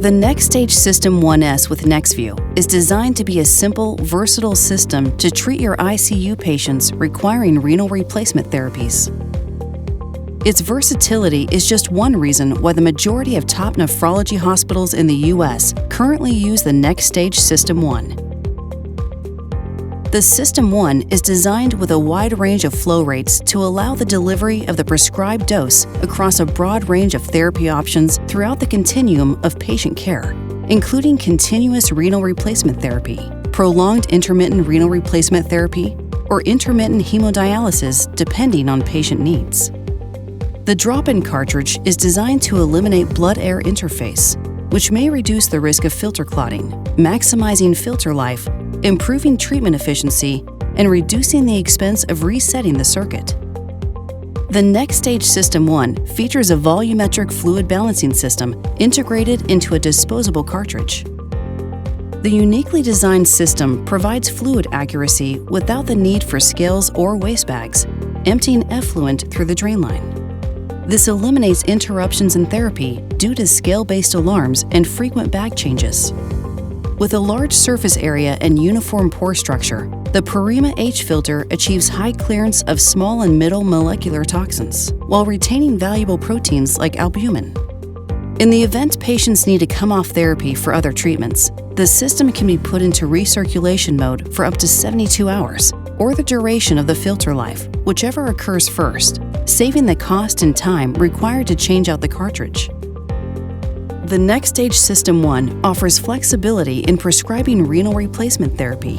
The NxStage System One S with NxView is designed to be a simple, versatile system to treat your ICU patients requiring renal replacement therapies. Its versatility is just one reason why the majority of top nephrology hospitals in the U.S. currently use the NxStage System One. The System One is designed with a wide range of flow rates to allow the delivery of the prescribed dose across a broad range of therapy options throughout the continuum of patient care, including continuous renal replacement therapy, prolonged intermittent renal replacement therapy, or intermittent hemodialysis depending on patient needs. The drop-in cartridge is designed to eliminate blood-air interface, which may reduce the risk of filter clotting, maximizing filter life, improving treatment efficiency, and reducing the expense of resetting the circuit. The NxStage System One features a volumetric fluid balancing system integrated into a disposable cartridge. The uniquely designed system provides fluid accuracy without the need for scales or waste bags, emptying effluent through the drain line. This eliminates interruptions in therapy due to scale-based alarms and frequent bag changes. With a large surface area and uniform pore structure, the Purima H filter achieves high clearance of small and middle molecular toxins, while retaining valuable proteins like albumin. In the event patients need to come off therapy for other treatments, the system can be put into recirculation mode for up to 72 hours, or the duration of the filter life, whichever occurs first, saving the cost and time required to change out the cartridge. The NxStage System One offers flexibility in prescribing renal replacement therapy.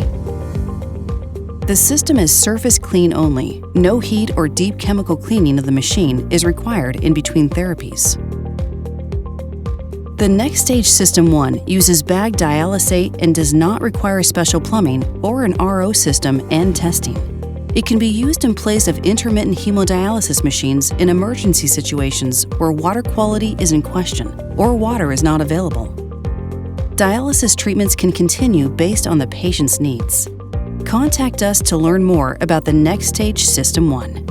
The system is surface clean only. No heat or deep chemical cleaning of the machine is required in between therapies. The NxStage System One uses bag dialysate and does not require special plumbing or an RO system and testing. It can be used in place of intermittent hemodialysis machines in emergency situations where water quality is in question or water is not available. Dialysis treatments can continue based on the patient's needs. Contact us to learn more about the NxStage System One.